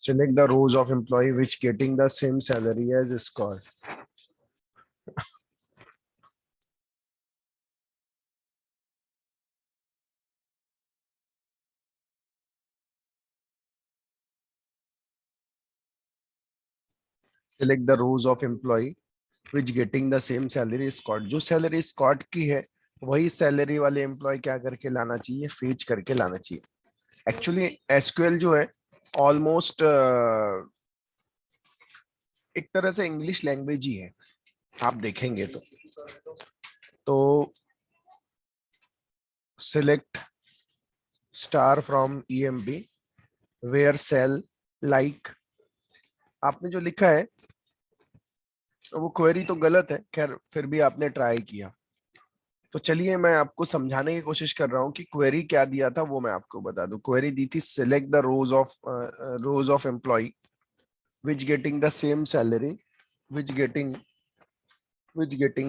Select the rows of employee which getting the same salary as Scott. Select the rows of employee which getting the same salary Scott. जो salary Scott की है वही salary वाले employ क्या करके लाना चाहिए, फेच करके लाना चाहिए। एक्चुअली एसक्यूएल जो है ऑलमोस्ट एक तरह से इंग्लिश लैंग्वेज ही है, आप देखेंगे तो select star from EMP where sal like, आपने जो लिखा है वो क्वेरी तो गलत है, खैर फिर भी आपने ट्राई किया। तो चलिए मैं आपको समझाने की कोशिश कर रहा हूँ कि क्वेरी क्या दिया था वो मैं आपको बता दूं। क्वेरी दी थी select the rows of employee which getting the same salary which getting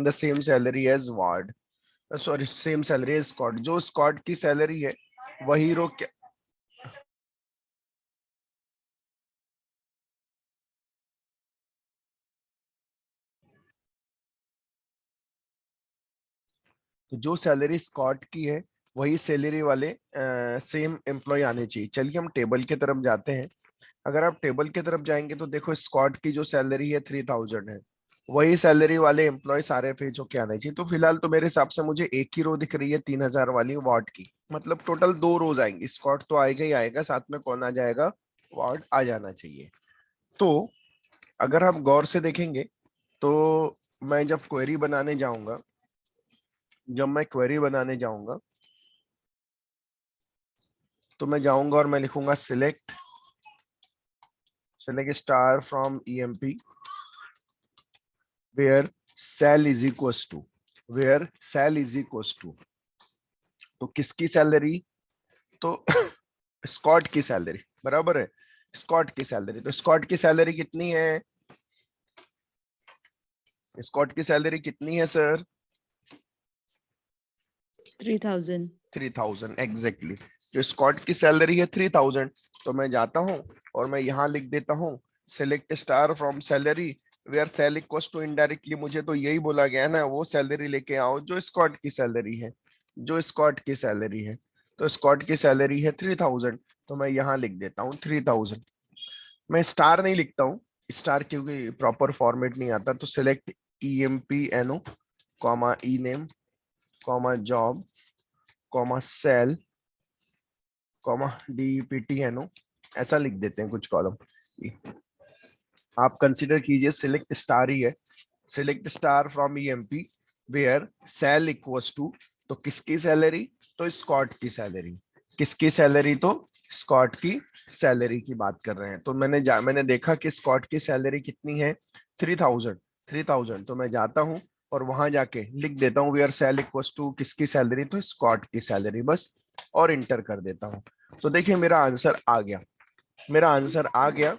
the same salary as Ward, sorry same salary as Scott. जो स्कॉट की सैलरी है वही रो क्या, तो जो सैलरी स्कॉट की है वही सैलरी वाले सेम एम्प्लॉय आने चाहिए। चलिए हम टेबल की तरफ जाते हैं। अगर आप टेबल की तरफ जाएंगे तो देखो स्कॉट की जो सैलरी है 3000 है, वही सैलरी वाले एम्प्लॉय सारे फेच होके आने चाहिए। तो फिलहाल तो मेरे हिसाब से मुझे एक ही रो दिख रही है 3000 वाली वार्ड की, मतलब टोटल दो रोज आएंगी। स्कॉट तो आएगा ही आएगा, साथ में कौन आ जाएगा, वार्ड आ जाना चाहिए। तो अगर आप गौर से देखेंगे तो मैं जब मैं क्वेरी बनाने जाऊंगा तो मैं जाऊंगा और मैं लिखूंगा select star from EMP where sal is equals to, where sal is equals to, तो किसकी सैलरी, तो स्कॉट की सैलरी बराबर है स्कॉट की सैलरी। तो स्कॉट की सैलरी कितनी है, स्कॉट की सैलरी कितनी है सर, 3000। 3000 एग्जैक्टली। तो स्कॉट की सैलरी है 3000, तो मैं जाता हूं और मैं यहां लिख देता हूं select star from salary where sal equals to, indirectly मुझे तो यही बोला गया ना, वो सैलरी लेके आओ जो स्कॉट की सैलरी है, जो स्कॉट की सैलरी है। तो स्कॉट की सैलरी है 3000, तो मैं यहाँ लिख देता हूँ 3000। मैं स्टार नहीं लिखता हूँ, स्टार क्योंकि प्रॉपर फॉर्मेट नहीं आता। तो select E M P N O comma E name comma job comma sal comma DEPTNO, ऐसा लिख देते हैं कुछ कॉलम। आप कंसीडर कीजिए सिलेक्ट स्टार ही है, select star from EMP where sal equals to, तो किसकी सैलरी, तो स्कॉट की सैलरी। किसकी सैलरी, तो स्कॉट की सैलरी की बात कर रहे हैं। तो मैंने देखा कि स्कॉट की सैलरी कितनी है 3000। तो मैं जाता हूं और वहां जाके लिख देता हूँ वेयर सेल इक्वल्स टू किसकी सैलरी, तो स्कॉट की सैलरी, बस और इंटर कर देता हूं। तो देखिए मेरा आंसर आ गया, मेरा आंसर आ गया,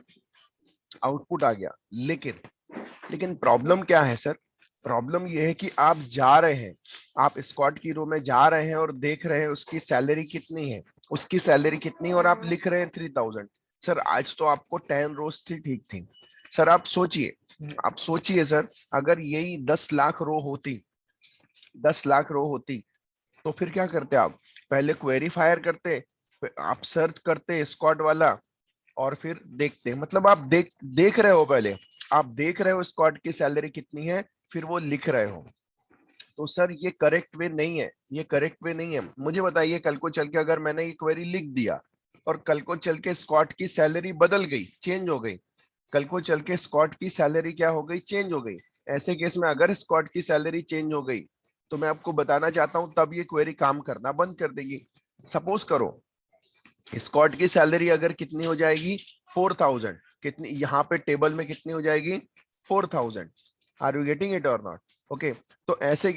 आउटपुट आ गया। लेकिन लेकिन प्रॉब्लम क्या है सर, प्रॉब्लम यह है कि आप जा रहे हैं, आप स्क्वाड की रो में जा रहे हैं और देख रहे हैं उसकी सैलरी कितनी है, उसकी सैलरी कितनी है, और आप लिख रहे हैं 3000। सर आज तो आपको 10 रोज थी, ठीक थी। सर आप सोचिए सर, अगर यही 10 लाख रो होती, 10 लाख रो होती, तो फिर क्या करते आप, पहले क्वेरी फायर करते, फिर आप सर्च करते स्क्वाड वाला, और फिर देखते, मतलब आप देख रहे हो, पहले आप देख रहे हो स्क्वाड की सैलरी कितनी है, फिर वो लिख रहे हो। तो सर ये करेक्ट वे नहीं है, ये करेक्ट वे नहीं है। मुझे बताइए कल को चल के अगर मैंने ये क्वेरी लिख दिया और कल को चल के स्क्वाड की सैलरी बदल गई, चेंज हो गई, कल को चल के स्क्वाड की सैलरी क्या हो गई, चेंज हो गई। ऐसे केस में अगर स्क्वाड की सैलरी चेंज हो गई तो मैं आपको बताना चाहता हूं तब ये क्वेरी काम करना बंद कर देगी। सपोज करो स्कॉट की सैलरी अगर कितनी हो जाएगी 4000, कितनी यहाँ पे टेबल में कितनी हो जाएगी 4000। आर यू गेटिंग इट और नॉट, ओके। तो ऐसे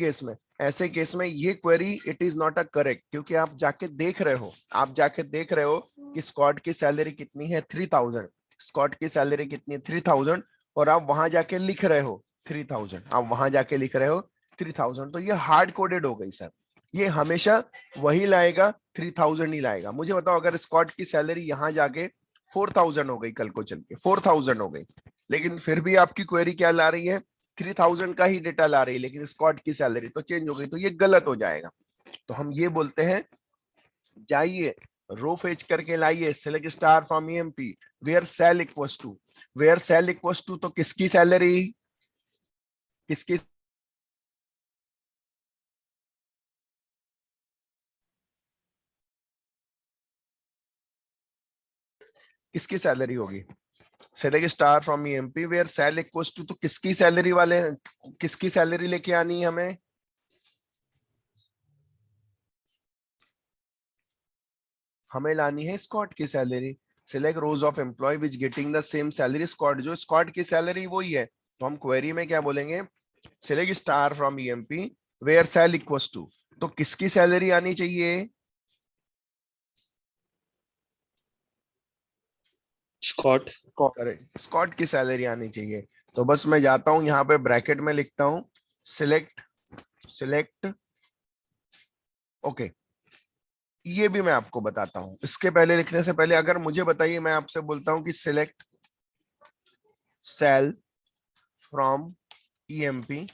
केस में ये query it is not a correct, क्योंकि आप जाके देख रहे हो, आप जाके देख रहे हो कि स्कॉट की सैलरी कितनी है 3000, स्कॉट की सैलरी कितनी है 3000, और आप वहां जाके लिख रहे हो 3000, आप वहां जाके लिख रहे हो 3000। तो ये हार्ड कोडेड हो गई सर, ये हमेशा वही लाएगा, 3000 ही लाएगा। मुझे बताओ अगर स्कॉट की सैलरी यहां जाके 4000 हो गई, कल को चल के 4000 हो गई, लेकिन फिर भी आपकी क्वेरी क्या ला रही है, 3000 का ही डेटा ला रही है, लेकिन स्कॉट की सैलरी तो चेंज हो गई, तो ये गलत हो जाएगा। तो हम ये बोलते हैं, जाइए रो फेच करके लाइए, select star from EMP where sal equals to, where sal equals to, तो किसकी सैलरी, किसकी किसकी सैलरी होगी, select star from EMP where sal equals to, तो किसकी सैलरी वाले, किसकी सैलरी लेके आनी है हमें, हमें लानी है स्कॉट की salary. Select rows of employee which getting the same salary Scott, जो स्कॉट की सैलरी वही है, तो हम क्वेरी में क्या बोलेंगे, select star from EMP where sal equals to, तो किसकी सैलरी आनी चाहिए, स्कॉट। करेक्ट, स्कॉट की सैलरी आनी चाहिए। तो बस मैं जाता हूं यहाँ पे ब्रैकेट में लिखता हूं सिलेक्ट, सिलेक्ट, ओके। ये भी मैं आपको बताता हूं, इसके पहले लिखने से पहले अगर मुझे बताइए, मैं आपसे बोलता हूं कि select sal from EMP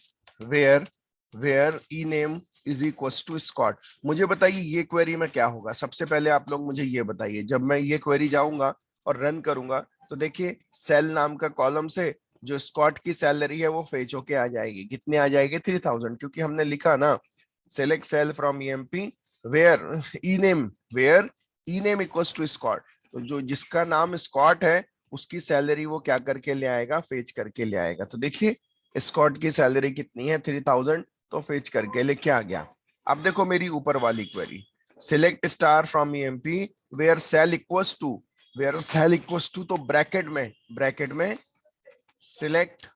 where, where E name is equals to Scott, मुझे बताइए ये क्वेरी में क्या होगा। सबसे पहले आप लोग मुझे ये बताइए, जब मैं ये क्वेरी जाऊंगा और रन करूंगा, तो देखिए सेल नाम का कॉलम से जो स्कॉट की सैलरी है वो फेच होके आ जाएगी, कितने आ जाएगी, 3000, क्योंकि हमने लिखा ना select sal from EMP where E name, where E name equals to Scott, तो जो जिसका नाम स्कॉट है उसकी सैलरी वो क्या करके ले आएगा, फेच करके ले आएगा। तो देखिए स्कॉट की सैलरी कितनी है, 3000, तो फेच करके लेके आ गया। अब देखो मेरी ऊपर वाली query, select star from EMP where sal equals to, where sal equals to, तो ब्रैकेट में, ब्रैकेट में select,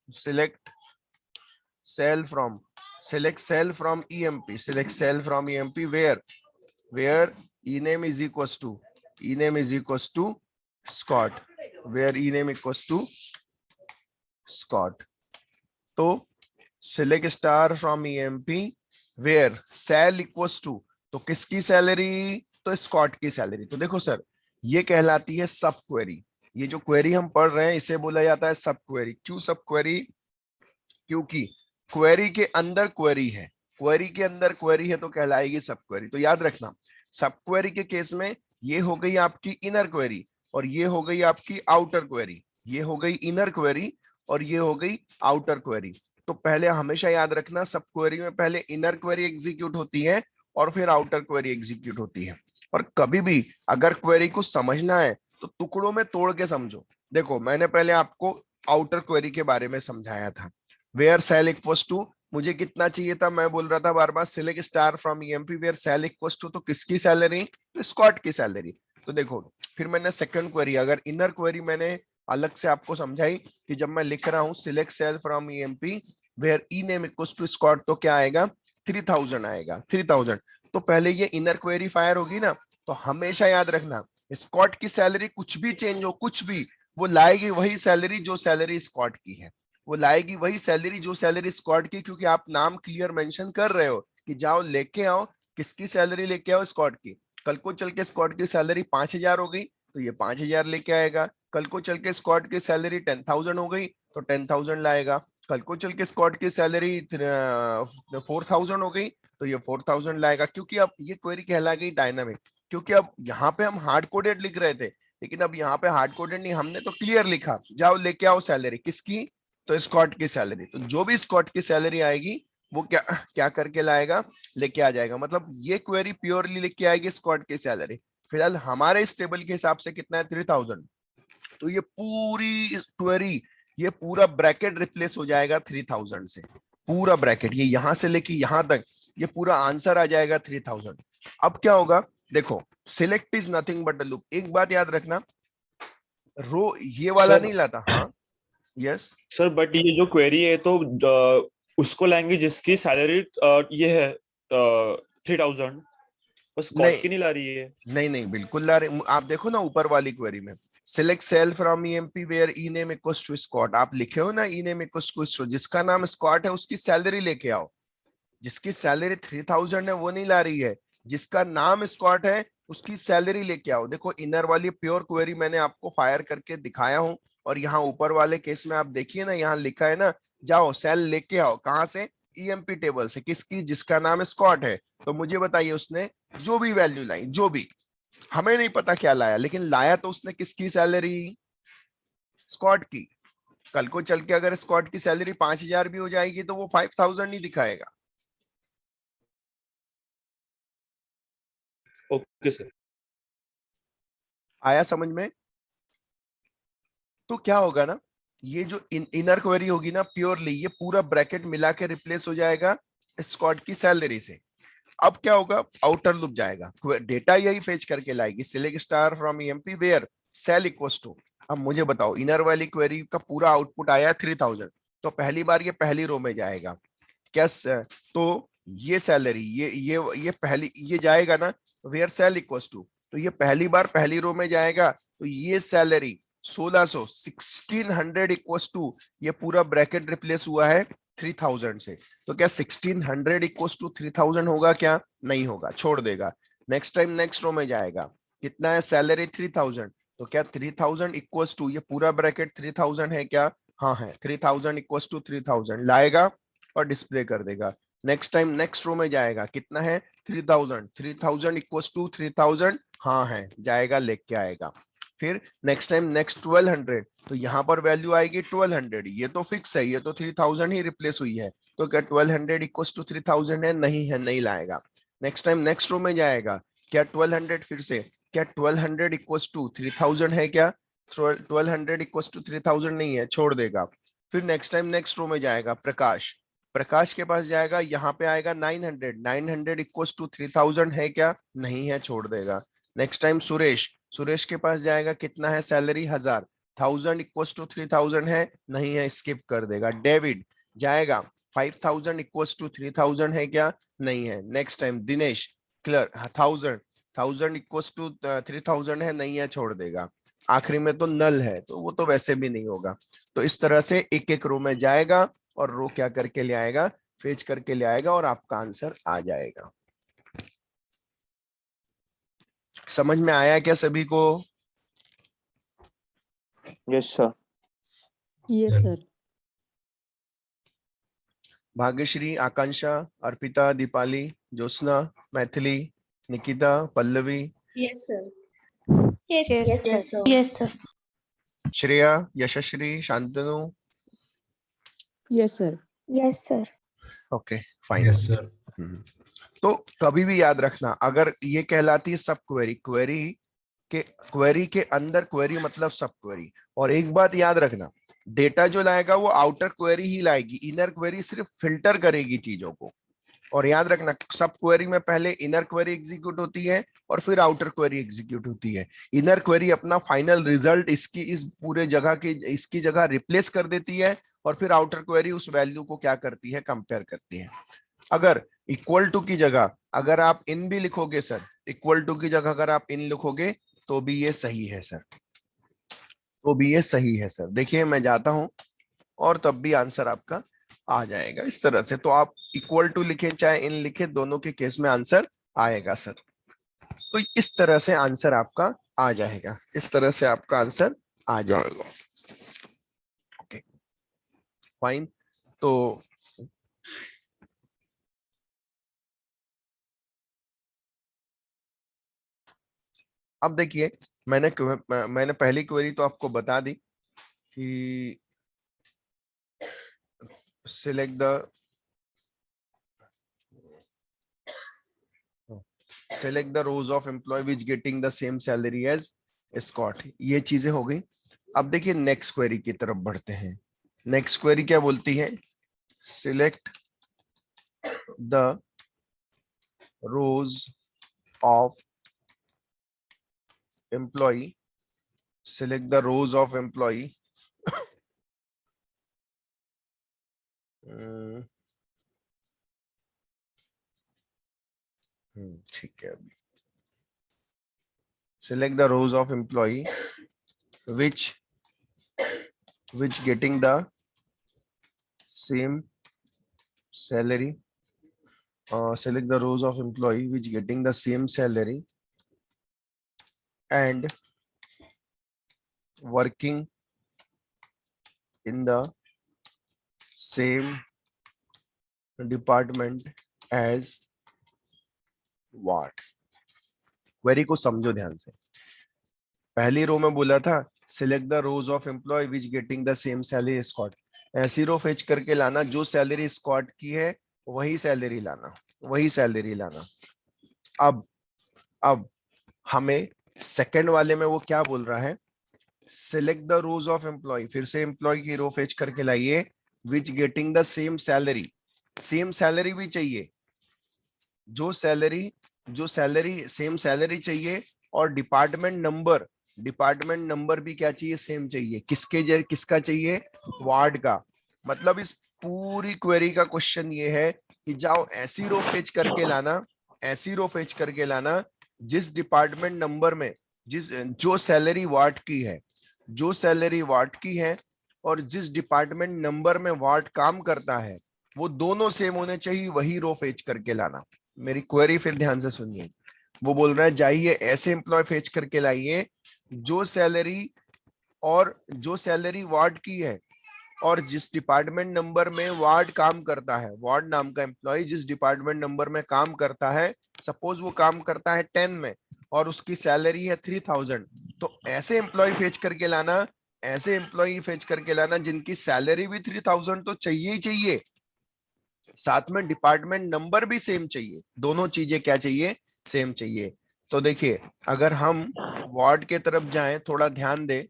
select sal from, select cell from EMP, select cell from EMP where ename is equals to, ename is equals to Scott, where ename equals to Scott, तो select star from EMP where cell equals to, तो किसकी salary, तो Scott की salary. तो देखो sir ये कहलाती है सब क्वेरी, ये जो क्वेरी हम पढ़ रहे हैं इसे बोला जाता है सब क्वेरी। क्यों सब क्वेरी, क्योंकि क्वेरी के अंदर क्वेरी है, क्वेरी के अंदर क्वेरी है तो कहलाएगी सब क्वेरी। तो याद रखना सब क्वेरी के केस में ये हो गई आपकी इनर क्वेरी और ये हो गई आपकी आउटर क्वेरी, ये हो गई इनर क्वेरी और ये हो गई आउटर क्वेरी। तो पहले हमेशा याद रखना सब क्वेरी में पहले इनर क्वेरी एग्जीक्यूट होती है और फिर आउटर क्वेरी एग्जीक्यूट होती है। और कभी भी अगर क्वेरी को समझना है तो टुकड़ों में तोड़ के समझो। देखो मैंने पहले आपको आउटर क्वेरी के बारे में समझाया था, वेयर सेल इक्वल्स टू, मुझे कितना चाहिए था, मैं बोल रहा था बार बार select star from EMP where sal equals to, तो किसकी सैलरी, तो स्कॉट की सैलरी। तो देखो फिर मैंने सेकंड क्वेरी, अगर इनर क्वेरी मैंने अलग से आपको समझाई कि जब मैं लिख रहा हूं select sal from EMP where E name equals to Scott, तो क्या आएगा 3000 आएगा, 3000। तो पहले ये इनर क्वेरी फायर होगी ना, तो हमेशा याद रखना स्कॉट की सैलरी कुछ भी चेंज हो, कुछ भी, वो लाएगी वही सैलरी जो सैलरी स्कॉट की है, वो लाएगी वही सैलरी जो सैलरी स्कॉट की, क्योंकि आप नाम क्लियर मेंशन कर रहे हो कि जाओ लेके आओ, किसकी सैलरी लेके आओ, स्कॉट की। कल को चल के स्कॉट की सैलरी 5000 हो गई तो ये 5000 लेके आएगा, कल को चल के स्कॉट की सैलरी 10000 हो गई तो 10000 लाएगा, कल को चल के स्कॉट की सैलरी 4000 हो गई तो ये 4000 लाएगा, क्योंकि अब ये क्वेरी कहला गई डायनामिक। क्योंकि अब यहाँ पे हम हार्ड कोडेड लिख रहे थे, लेकिन अब यहाँ पे हार्ड कोडेड नहीं, हमने तो क्लियर लिखा जाओ लेके आओ सैलरी किसकी, तो स्कॉट की सैलरी। तो जो भी स्कॉट की सैलरी आएगी वो क्या क्या करके लाएगा, लेके आ जाएगा। मतलब ये क्वेरी प्योरली लेके आएगी स्कॉट की सैलरी। फिलहाल हमारे इस टेबल के हिसाब से कितना है 3000, तो ये पूरी क्वेरी, ये पूरा ब्रैकेट रिप्लेस हो जाएगा 3000 से, पूरा ब्रैकेट ये यहां से लेके यहां तक ये पूरा आंसर आ जाएगा 3000। अब क्या होगा, देखो select is nothing but a loop, एक बात याद रखना रो ये वाला सर नहीं लाता। हाँ यस सर, बट ये जो क्वेरी है तो उसको लाएंगे जिसकी सैलरी ये है 3000, बस स्कॉट नहीं की नहीं ला रही है। नहीं नहीं बिल्कुल ला रहे। आप देखो ना ऊपर वाली क्वेरी में select sal from EMP where E name equals to Scott, आप लिखे हो ना E name equals to Scott, जिसका नाम स्कॉट है उसकी सैलरी लेके आओ। जिसकी सैलरी 3000 है वो नहीं ला रही है, जिसका नाम स्कॉट है उसकी सैलरी लेके आओ। देखो इनर वाली प्योर क्वेरी मैंने आपको फायर करके दिखाया हूं, और यहाँ ऊपर वाले केस में आप देखिए ना, यहाँ लिखा है ना, जाओ सेल लेके आओ, कहां से, ईएमपी टेबल से, किसकी, जिसका नाम स्कॉट है। तो मुझे बताइए उसने जो भी वैल्यू लाई, जो भी, हमें नहीं पता क्या लाया, लेकिन लाया तो उसने किसकी सैलरी, स्कॉट की। कल को चल के अगर स्कॉट की सैलरी 5000 भी हो जाएगी तो वो 5000 नहीं दिखाएगा। Okay sir. आया समझ में? तो क्या होगा ना, ये जो इनर क्वेरी होगी ना, प्योरली ये पूरा ब्रैकेट मिला के रिप्लेस हो जाएगा स्कॉट की सैलरी से। अब क्या होगा, आउटर लूप जाएगा, डेटा यही फेच करके लाएगी, select star from EMP where sal equals to. अब मुझे बताओ इनर वाली क्वेरी का पूरा आउटपुट आया 3000, तो पहली बार ये पहली रो में जाएगा क्या, तो ये सैलरी, ये पहली, ये जाएगा ना वेयर सेल इक्वल्स टू, तो ये पहली बार पहली रो में जाएगा, तो ये सैलरी 1600 1600 इक्वल्स टू, ये पूरा ब्रैकेट रिप्लेस हुआ है 3000 से। तो क्या 1600 इक्वल्स टू 3000 होगा क्या, नहीं होगा, छोड़ देगा। नेक्स्ट टाइम नेक्स्ट रो में जाएगा, कितना है सैलरी 3000, तो क्या 3000 इक्वल्स टू, ये पूरा ब्रैकेट 3000 है क्या, हाँ है, 3000 इक्वल्स टू 3000 लाएगा और डिस्प्ले कर देगा। नेक्स्ट टाइम नेक्स्ट रो में जाएगा, कितना है 3000, 3000 इक्वल्स टू 3000, हाँ है, जाएगा लेके आएगा। फिर नेक्स्ट टाइम नेक्स्ट 1200, तो यहाँ पर वैल्यू आएगी 1200, ये तो फिक्स है, ये तो 3000 ही रिप्लेस हुई है, तो क्या 1200 इक्वल्स टू 3000 है, नहीं है, नहीं लाएगा। नेक्स्ट टाइम नेक्स्ट रो में जाएगा, क्या 1200 फिर से, क्या 1200 इक्वल्स टू 3000 है क्या, 1200 इक्वल्स टू 3000 नहीं है, छोड़ देगा। फिर नेक्स्ट टाइम नेक्स्ट रो में जाएगा, प्रकाश, प्रकाश के पास जाएगा, यहाँ पे आएगा 900, 900 इक्वल्स टू 3000 है क्या, नहीं है, छोड़ देगा। नेक्स्ट टाइम सुरेश, सुरेश के पास जाएगा, कितना है सैलरी 1000, 1000 इक्वल्स टू 3000 है, नहीं है, स्किप कर देगा। डेविड जाएगा, 5000 इक्वल्स टू 3000 है क्या, नहीं है। Next time Dinesh, clear, 1000, 1000 equals to 3000 है, नहीं है, छोड़ देगा। आखिरी में तो नल है, तो वो तो वैसे भी नहीं होगा। तो इस तरह से एक एक रो में जाएगा और रो क्या करके ले आएगा, फेच करके ले आएगा, और आपका आंसर आ जाएगा। समझ में आया क्या सभी को? Yes sir. Yes sir. Bhagyashree, Akanksha, Arpita, Deepali, Jyotsna, Maithili, Nikita, Pallavi, Yes, sir. Yes, Yes, yes, yes, sir. sir. Yes, sir. Shreya, Yashasvi, Shantanu, yes sir. Yes, sir. Okay fine. Yes sir. तो कभी भी याद रखना, अगर ये कहलाती है सब क्वेरी, क्वेरी के अंदर क्वेरी मतलब सब क्वेरी। और एक बात याद रखना, डेटा जो लाएगा वो आउटर क्वेरी ही लाएगी, इनर क्वेरी सिर्फ फिल्टर करेगी चीजों को। और याद रखना सब क्वेरी में पहले इनर क्वेरी एग्जीक्यूट होती है और फिर आउटर क्वेरी एग्जीक्यूट होती है। इनर क्वेरी अपना फाइनल रिजल्ट इसकी इस पूरे जगह की इसकी जगह रिप्लेस कर देती है, और फिर आउटर क्वेरी उस वैल्यू को क्या करती है, कंपेयर करती है। अगर इक्वल टू की जगह अगर आप इन भी लिखोगे सर, इक्वल टू की जगह अगर आप इन लिखोगे तो भी ये सही है सर, तो भी ये सही है सर। देखिए मैं जाता हूं और तब भी आंसर आपका आ जाएगा इस तरह से। तो आप इक्वल टू लिखे चाहे इन लिखे, दोनों के केस में आंसर आएगा सर। तो इस तरह से आंसर आपका आ जाएगा, इस तरह से आपका आंसर आ जाएगा। Okay fine. तो अब देखिए, मैंने पहली क्वेरी तो आपको बता दी कि select the rows of employee which getting the same salary as Scott, ये चीजें हो गई। अब देखिए नेक्स्ट क्वेरी की तरफ बढ़ते हैं। नेक्स्ट क्वेरी क्या बोलती है, select the rows of employee, select the rows of employee ठीक है, select the rows of employee which getting the same salary. Select the rows of employee which getting the same salary and working in the same department as what. Query को समझो ध्यान से। पहली row में बोला था select the rows of employee which getting the same salary Scott. ऐसी row fetch करके लाना जो सैलरी स्कॉट की है वही सैलरी लाना, वही सैलरी लाना। अब हमें सेकंड वाले में वो क्या बोल रहा है, select the rows of employ, फिर से एम्प्लॉय की रो फेच करके लाइए which getting the same salary. Same salary भी चाहिए, जो सैलरी सेम सैलरी चाहिए और डिपार्टमेंट नंबर भी क्या चाहिए, सेम चाहिए। किसका चाहिए, वार्ड का। मतलब इस पूरी क्वेरी का क्वेश्चन ये है कि जाओ ऐसी रो फेच करके लाना जिस डिपार्टमेंट नंबर में जो सैलरी वार्ड की है और जिस डिपार्टमेंट नंबर में वार्ड काम करता है वो दोनों सेम होने चाहिए, वही रो फेच करके लाना। मेरी क्वेरी फिर ध्यान से सुनिए। वो बोल रहा है जाइए ऐसे एम्प्लॉय फेच करके लाइए जो सैलरी वार्ड की है और जिस डिपार्टमेंट नंबर में वार्ड काम करता है, वार्ड नाम का एम्प्लॉय जिस डिपार्टमेंट नंबर में काम करता है, सपोज वो काम करता है 10 में और उसकी सैलरी है 3000, तो ऐसे एम्प्लॉय फेच करके लाना जिनकी सैलरी भी 3000 तो चाहिए ही चाहिए, साथ में डिपार्टमेंट नंबर भी सेम चाहिए। दोनों चीजें क्या चाहिए, सेम चाहिए। तो देखिए अगर हम वार्ड के तरफ जाएं, थोड़ा ध्यान दे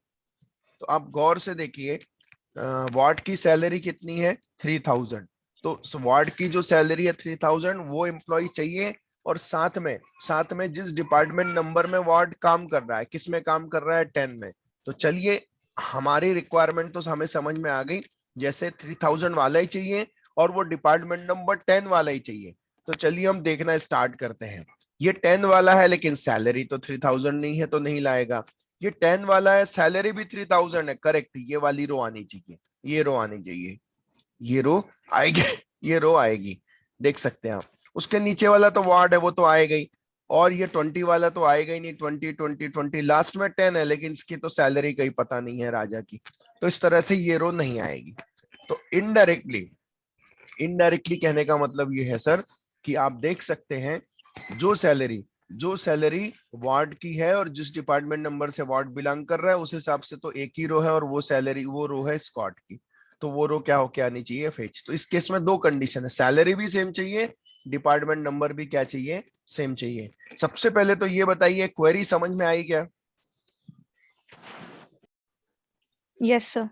तो आप गौर से देखिए, वार्ड की सैलरी कितनी है 3000, तो वार्ड की जो सैलरी है 3000 वो एम्प्लॉय चाहिए और साथ में जिस डिपार्टमेंट नंबर में वार्ड काम कर रहा है, किस में काम कर रहा है 10 में। तो चलिए हमारी रिक्वायरमेंट तो हमें समझ में आ गई, जैसे 3000 वाला ही चाहिए और वो डिपार्टमेंट नंबर 10 वाला ही चाहिए। तो चलिए हम देखना स्टार्ट करते हैं। ये 10 वाला है लेकिन सैलरी तो 3000 नहीं है तो नहीं लाएगा। ये 10 वाला है, सैलरी भी 3000 है, करेक्ट, ये वाली रो आनी चाहिए, ये रो आनी चाहिए, ये रो आएगी, ये रो आएगी, देख सकते हैं आप। उसके नीचे वाला तो वार्ड है वो तो आएगा ही, और ये 20 वाला तो आएगा ही नहीं, 20 लास्ट में 10 है लेकिन इसकी तो सैलरी कहीं पता नहीं है राजा की, तो इस तरह से ये रो नहीं आएगी। तो इनडायरेक्टली कहने का मतलब ये है सर कि आप देख सकते हैं जो सैलरी वार्ड की है और जिस डिपार्टमेंट नंबर से वार्ड बिलोंग कर रहा है उस हिसाब से तो एक ही रो है और वो रो है स्कॉट की, तो वो रो क्या होके आनी चाहिए, फेच। तो इस केस में दो कंडीशन है, सैलरी भी सेम चाहिए, डिपार्टमेंट नंबर भी क्या चाहिए, सेम चाहिए। सबसे पहले तो ये बताइए क्वेरी समझ में आई क्या? Yes sir.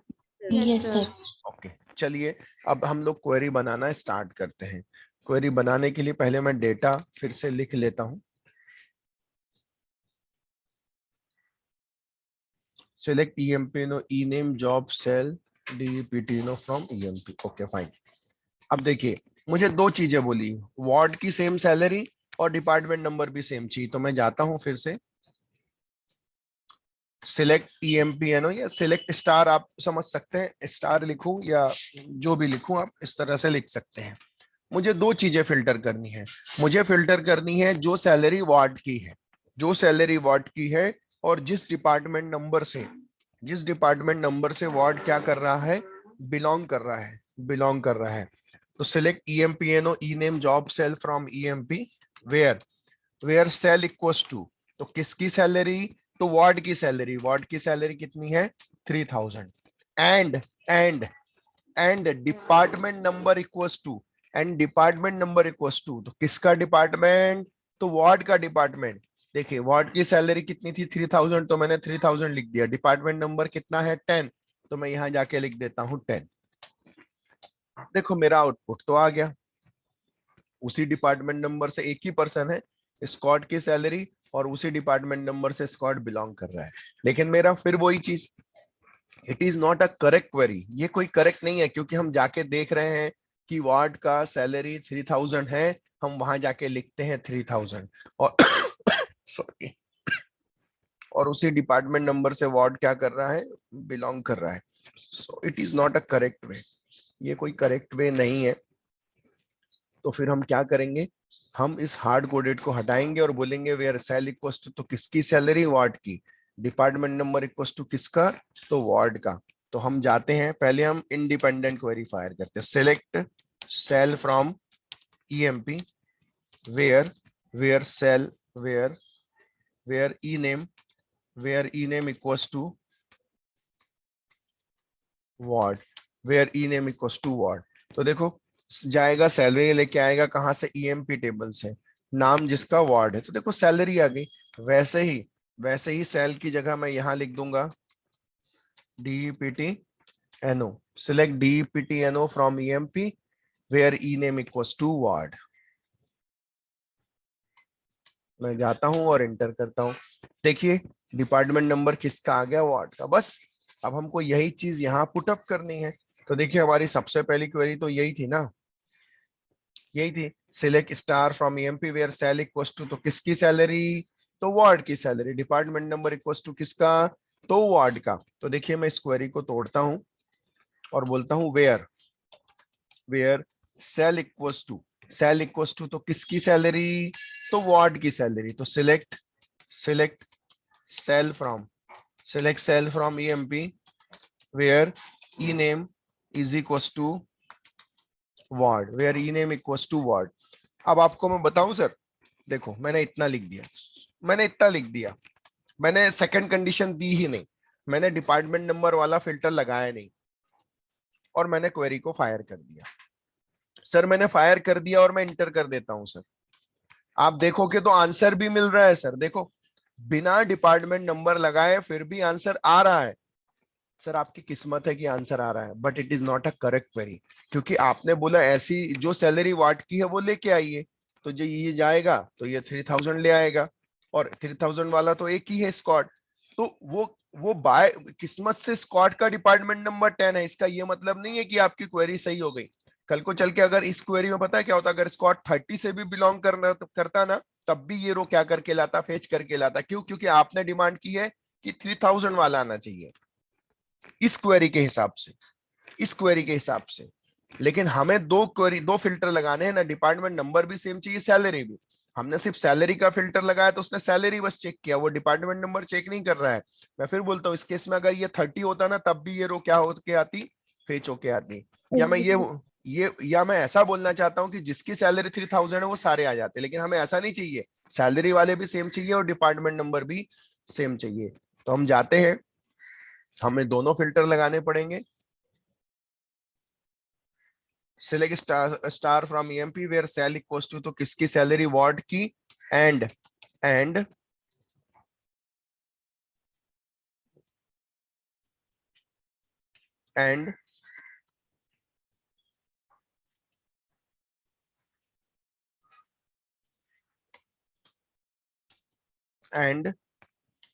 Yes, sir. Okay चलिए अब हम लोग क्वेरी बनाना स्टार्ट करते हैं। क्वेरी बनाने के लिए पहले मैं डेटा फिर से लिख लेता हूं। Select EMP ename job cell DEPT from EMP। Okay fine. अब देखिए मुझे दो चीजें बोली, वार्ड की सेम सैलरी और डिपार्टमेंट नंबर भी सेम चाहिए। तो मैं जाता हूं फिर से सिलेक्ट EMPNO या सिलेक्ट स्टार, आप समझ सकते हैं, स्टार लिखूं या जो भी लिखूं आप इस तरह से लिख सकते हैं। मुझे दो चीजें फिल्टर करनी है। मुझे फिल्टर करनी है जो सैलरी वार्ड की है और जिस डिपार्टमेंट नंबर से वार्ड क्या कर रहा है, बिलोंग कर रहा है। तो select EMPNO ename job cell from EMP where cell equals to, तो किसकी सैलरी, तो वार्ड की सैलरी कितनी है 3000 and department number equals to, तो किसका डिपार्टमेंट, तो वार्ड का डिपार्टमेंट। देखिए वार्ड की सैलरी कितनी थी 3000, तो मैंने 3000 लिख दिया, डिपार्टमेंट नंबर कितना है 10, तो मैं यहां जाके लिख देता हूं 10। देखो मेरा आउटपुट तो आ गया, उसी डिपार्टमेंट नंबर से एक ही पर्सन है, स्कॉट की सैलरी, और उसी डिपार्टमेंट नंबर से स्कॉट बिलोंग कर रहा है। लेकिन मेरा फिर वही चीज, it is not a correct query, ये कोई करेक्ट नहीं है, क्योंकि हम जाके देख रहे हैं कि वार्ड का सैलरी 3000 है, हम वहां जाके लिखते हैं 3000 और सॉरी और उसी डिपार्टमेंट नंबर से वार्ड क्या कर रहा है, बिलोंग कर रहा है। So it is not a correct way, ये कोई करेक्ट वे नहीं है। तो फिर हम क्या करेंगे, हम इस हार्ड कोडेड को हटाएंगे और बोलेंगे वेयर सेल इक्वल्स टू, तो किसकी सैलरी, वार्ड की, डिपार्टमेंट नंबर इक्वल्स टू किसका, तो वार्ड का। तो हम जाते हैं, पहले हम इंडिपेंडेंट क्वेरी फायर करते हैं, select sal from EMP where sal where E name equals to Ward, where E name equals to Ward. तो देखो जाएगा सैलरी लेके आएगा कहां से, ईएमपी टेबल से, नाम जिसका वार्ड है, तो देखो सैलरी आ गई। वैसे ही सेल की जगह मैं यहां लिख दूंगा DEPTNO, select DEPTNO from EMP where E name equals to Ward. मैं जाता हूं और एंटर करता हूं, देखिए डिपार्टमेंट नंबर किसका आ गया, वार्ड का। बस अब हमको यही चीज यहाँ पुटअप करनी है। तो देखिए हमारी सबसे पहली क्वेरी तो यही थी ना, यही थी, select star from EMP where sal equals to, तो किसकी सैलरी, तो वार्ड की salary, department number equals to किसका, तो वार्ड का। तो देखिए मैं इस क्वेरी को तोड़ता हूं और बोलता हूं वेयर सेल इक्वल्स टू तो किसकी सैलरी, तो वार्ड की सैलरी। तो select sal from EMP where E name is equals to Ward, where E name equals to Ward. अब आपको मैं बताऊं सर, देखो मैंने इतना लिख दिया, मैंने सेकंड कंडीशन दी ही नहीं, मैंने डिपार्टमेंट नंबर वाला फिल्टर लगाया नहीं, और मैंने क्वेरी को फायर कर दिया। सर मैंने फायर कर दिया और मैं इंटर कर देता हूं सर, आप देखोगे तो आंसर भी मिल रहा है सर, देखो बिना डिपार्टमेंट नंबर लगाए फिर भी आंसर आ रहा है। सर आपकी किस्मत है कि आंसर आ रहा है, but it is not a correct query, क्योंकि आपने बोला ऐसी जो सैलरी वार्ड की है वो लेके आइए, तो जो ये जाएगा तो ये 3000 ले आएगा, और 3000 वाला तो एक ही है स्क्वाड, तो वो बाय किस्मत से स्क्वाड का डिपार्टमेंट नंबर 10 है। इसका ये मतलब नहीं है कि आपकी क्वेरी सही हो गई। कल को चल के अगर इस क्वेरी में पता है क्या होता, अगर स्क्वाड 30 से भी बिलोंग करता ना, तब भी ये रो क्या करके लाता, फेच करके लाता। क्यों, क्योंकि आपने डिमांड की है कि 3000 वाला आना चाहिए इस क्वेरी के हिसाब से। लेकिन हमें दो फिल्टर लगाने हैं ना, डिपार्टमेंट नंबर भी सेम चाहिए, सैलरी भी। हमने सिर्फ सैलरी का फिल्टर लगाया तो उसने सैलरी बस चेक किया, वो डिपार्टमेंट नंबर चेक नहीं कर रहा है। मैं फिर बोलता हूँ इस केस में अगर ये 30 होता ना, तब भी ये रो क्या होके आती, फेच होके आती। या मैं ऐसा बोलना चाहता हूँ कि जिसकी सैलरी 3000 है वो सारे आ जाते, लेकिन हमें ऐसा नहीं चाहिए, सैलरी वाले भी सेम चाहिए और डिपार्टमेंट नंबर भी सेम चाहिए। तो हम जाते हैं, हमें दोनों फिल्टर लगाने पड़ेंगे, select star from EMP where sal equals to, तो किसकी सैलरी, वार्ड की, and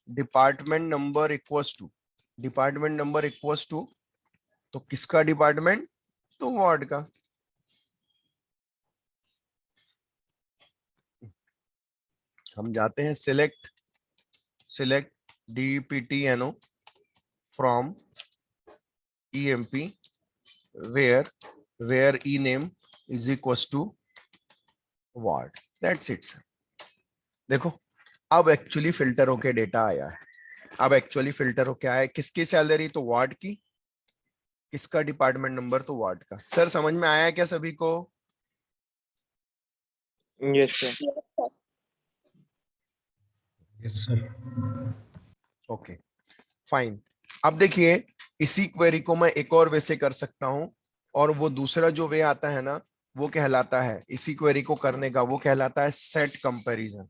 department number equals to, तो किसका डिपार्टमेंट, तो वार्ड का। हम जाते हैं select DEPTNO from EMP where E name is equals to Ward, that's it sir. देखो अब एक्चुअली फिल्टर होके डेटा आया है, किसकी सैलरी, तो वार्ड की, किसका डिपार्टमेंट नंबर, तो वार्ड का। सर समझ में आया क्या सभी को? Yes sir. Yes sir. Okay fine. अब देखिए इसी क्वेरी को मैं एक और वे से कर सकता हूं, और वो दूसरा जो वे आता है ना, वो कहलाता है, इसी क्वेरी को करने का वो कहलाता है सेट कंपैरिजन।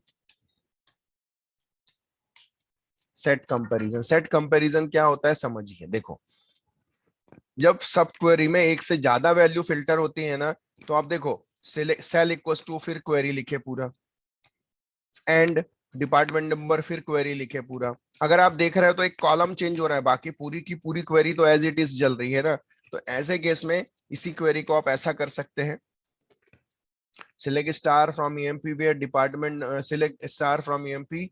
सेट कंपैरिजन क्या होता है समझिए, देखो जब सब क्वेरी में एक से ज्यादा वैल्यू फिल्टर होती है ना, तो आप देखो सेल इक्वल्स टू, फिर क्वेरी लिखे पूरा, एंड डिपार्टमेंट नंबर, फिर क्वेरी लिखे पूरा। अगर आप देख रहे हो तो एक कॉलम चेंज हो रहा है, बाकी पूरी की पूरी क्वेरी तो एज इट इज चल रही है ना। तो ऐसे केस में इसी क्वेरी को आप ऐसा कर सकते हैं, select star from EMP where department, select star from EMP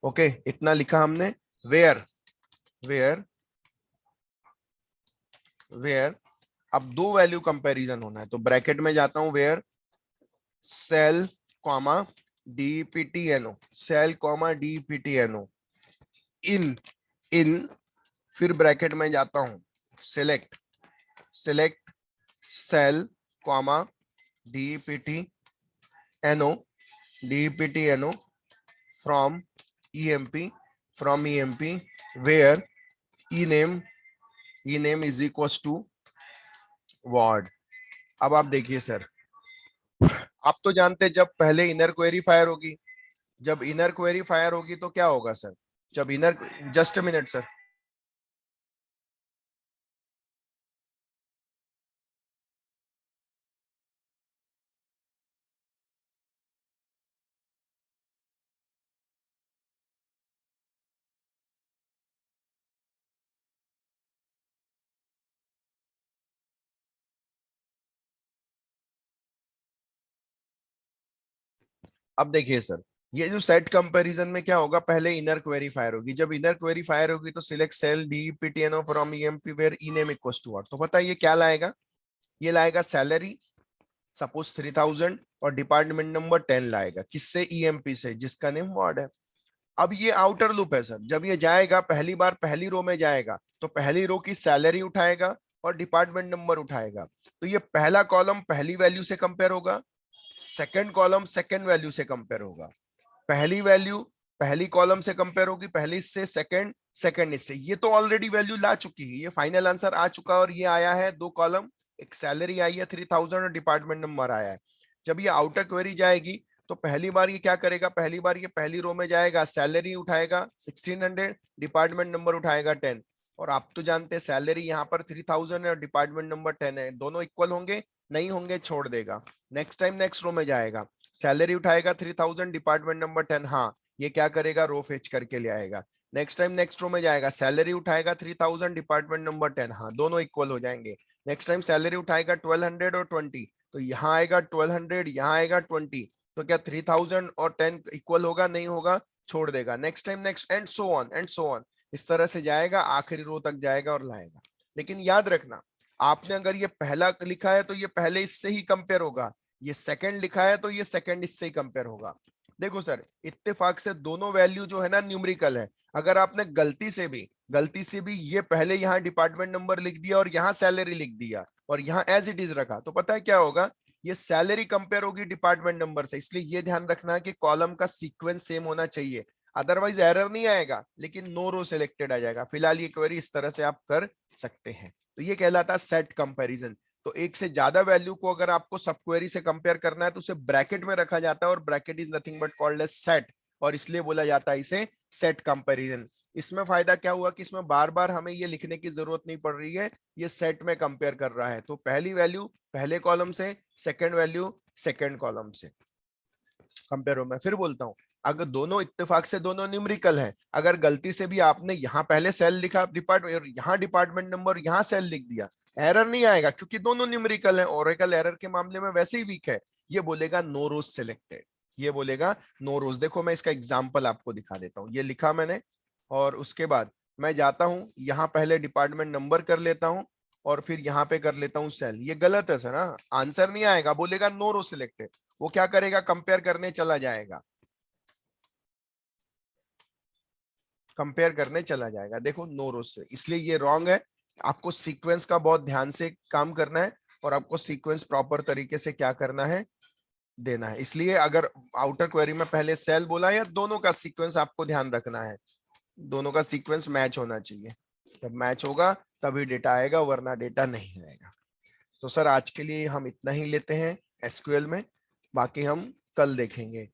okay, इतना लिखा हमने। वेयर वेयर वेयर अब दो वैल्यू कंपैरिजन होना है, तो ब्रैकेट में जाता हूं, where sal comma DPTNO, sal comma DPTNO in in फिर ब्रैकेट में जाता हूं, select sal comma DPTNO from EMP where ename is equal to Ward. अब आप देखिए सर, आप तो जानते हैं जब पहले इनर क्वेरी फायर होगी, जब इनर क्वेरी फायर होगी तो क्या होगा सर, जब inner, just a minute sir, अब देखिए सर, ये जो सेट कंपैरिजन में क्या होगा, पहले इनर क्वेरी फायर होगी, जब इनर क्वेरी फायर होगी तो select sal DPTNO from EMP where ename equals to what. तो पता है ये क्या लाएगा, ये लाएगा सैलरी सपोज 3000 और डिपार्टमेंट नंबर 10 लाएगा, किससे, EMP से, जिसका नेम वार्ड है। अब ये आउटर लूप है सर, जब ये जाएगा पहली बार पहली रो में जाएगा तो पहली रो की सैलरी उठाएगा और डिपार्टमेंट नंबर उठाएगा, तो ये पहला कॉलम पहली वैल्यू से कंपेयर होगा, सेकंड कॉलम सेकंड वैल्यू से कंपेयर होगा, पहली वैल्यू पहली कॉलम से कंपेयर होगी, पहली से सेकंड, सेकंड इससे। ये तो ऑलरेडी वैल्यू ला चुकी है, ये फाइनल आंसर आ चुका है, और ये आया है दो कॉलम, एक सैलरी आई है 3000 और डिपार्टमेंट नंबर आया है। जब ये आउटर क्वेरी जाएगी तो पहली बार ये क्या करेगा, पहली बार ये पहली रो में जाएगा, सैलरी उठाएगा 1600, डिपार्टमेंट नंबर उठाएगा 10, और आप तो जानते हैं सैलरी यहाँ पर 3000 है और डिपार्टमेंट नंबर 10 है, दोनों इक्वल होंगे, नहीं होंगे छोड़ देगा। नेक्स्ट टाइम नेक्स्ट रो में जाएगा, सैलरी उठाएगा 3000, डिपार्टमेंट नंबर 10, हाँ ये क्या करेगा, रो फेच करके ले आएगा। नेक्स्ट टाइम नेक्स्ट रो में जाएगा, सैलरी उठाएगा 3000, डिपार्टमेंट नंबर 10, हाँ दोनों इक्वल हो जाएंगे। नेक्स्ट टाइम सैलरी उठाएगा 1200 और 20, तो यहाँ आएगा 1200, यहाँ आएगा 20, तो क्या 3000 और 10 इक्वल होगा, नहीं होगा, छोड़ देगा। Next time next, and so on, इस तरह से जाएगा, आखिरी रो तक जाएगा और लाएगा। लेकिन याद रखना, आपने अगर ये पहला लिखा है तो ये पहले इससे ही कंपेयर होगा, ये सेकंड लिखा है तो ये सेकंड इससे ही कंपेयर होगा। देखो सर, इत्तेफाक से दोनों वैल्यू जो है ना न्यूमेरिकल है, अगर आपने गलती से भी ये पहले यहाँ डिपार्टमेंट नंबर लिख दिया और यहाँ सैलरी लिख दिया और यहाँ एज इट इज रखा, तो पता है क्या होगा, ये सैलरी कंपेयर होगी डिपार्टमेंट नंबर से। इसलिए ये ध्यान रखना है कि कॉलम का सीक्वेंस सेम होना चाहिए, अदरवाइज एरर नहीं आएगा लेकिन नो रो सिलेक्टेड आ जाएगा। फिलहाल ये क्वेरी इस तरह से आप कर सकते हैं, तो ये कहलाता है सेट कंपैरिजन। तो एक से ज्यादा वैल्यू को अगर आपको सब क्वेरी से कंपेयर करना है तो उसे ब्रैकेट में रखा जाता है, और bracket is nothing but called as set, और इसलिए बोला जाता है इसे सेट कंपैरिजन। इसमें फायदा क्या हुआ कि इसमें बार बार हमें ये लिखने की जरूरत नहीं पड़ रही है, ये सेट में कंपेयर कर रहा है, तो पहली वैल्यू पहले कॉलम से, सेकंड वैल्यू सेकंड कॉलम से कंपेयर हो। मैं फिर बोलता हूं, अगर दोनों इत्तेफाक से दोनों न्यूमेरिकल है, अगर गलती से भी आपने यहाँ पहले सेल लिखा डिपार्टमेंट, यहाँ डिपार्टमेंट नंबर, यहाँ सेल लिख दिया, एरर नहीं आएगा क्योंकि दोनों न्यूमेरिकल है। ओरेकल एरर के मामले में वैसे ही वीक है, ये बोलेगा नो रोज सिलेक्टेड, ये बोलेगा नो रोज। देखो मैं इसका एग्जांपल आपको दिखा देता हूँ, ये लिखा मैंने और उसके बाद मैं जाता हूँ यहाँ पहले डिपार्टमेंट नंबर कर लेता हूँ और फिर यहाँ पे कर लेता हूँ सेल। ये गलत है सर, हाँ आंसर नहीं आएगा, बोलेगा नो रो सिलेक्टेड। वो क्या करेगा, कंपेयर करने चला जाएगा, कंपेयर करने चला जाएगा, देखो नो रो से, इसलिए ये रॉन्ग है। आपको सीक्वेंस का बहुत ध्यान से काम करना है और आपको सीक्वेंस प्रॉपर तरीके से क्या करना है, देना है। इसलिए अगर आउटर क्वेरी में पहले सेल बोला या दोनों का सीक्वेंस आपको ध्यान रखना है, दोनों का सीक्वेंस मैच होना चाहिए, जब मैच होगा तभी डेटा आएगा, वरना डेटा नहीं आएगा। तो सर आज के लिए हम इतना ही लेते हैं एसक्यूएल में, बाकी हम कल देखेंगे।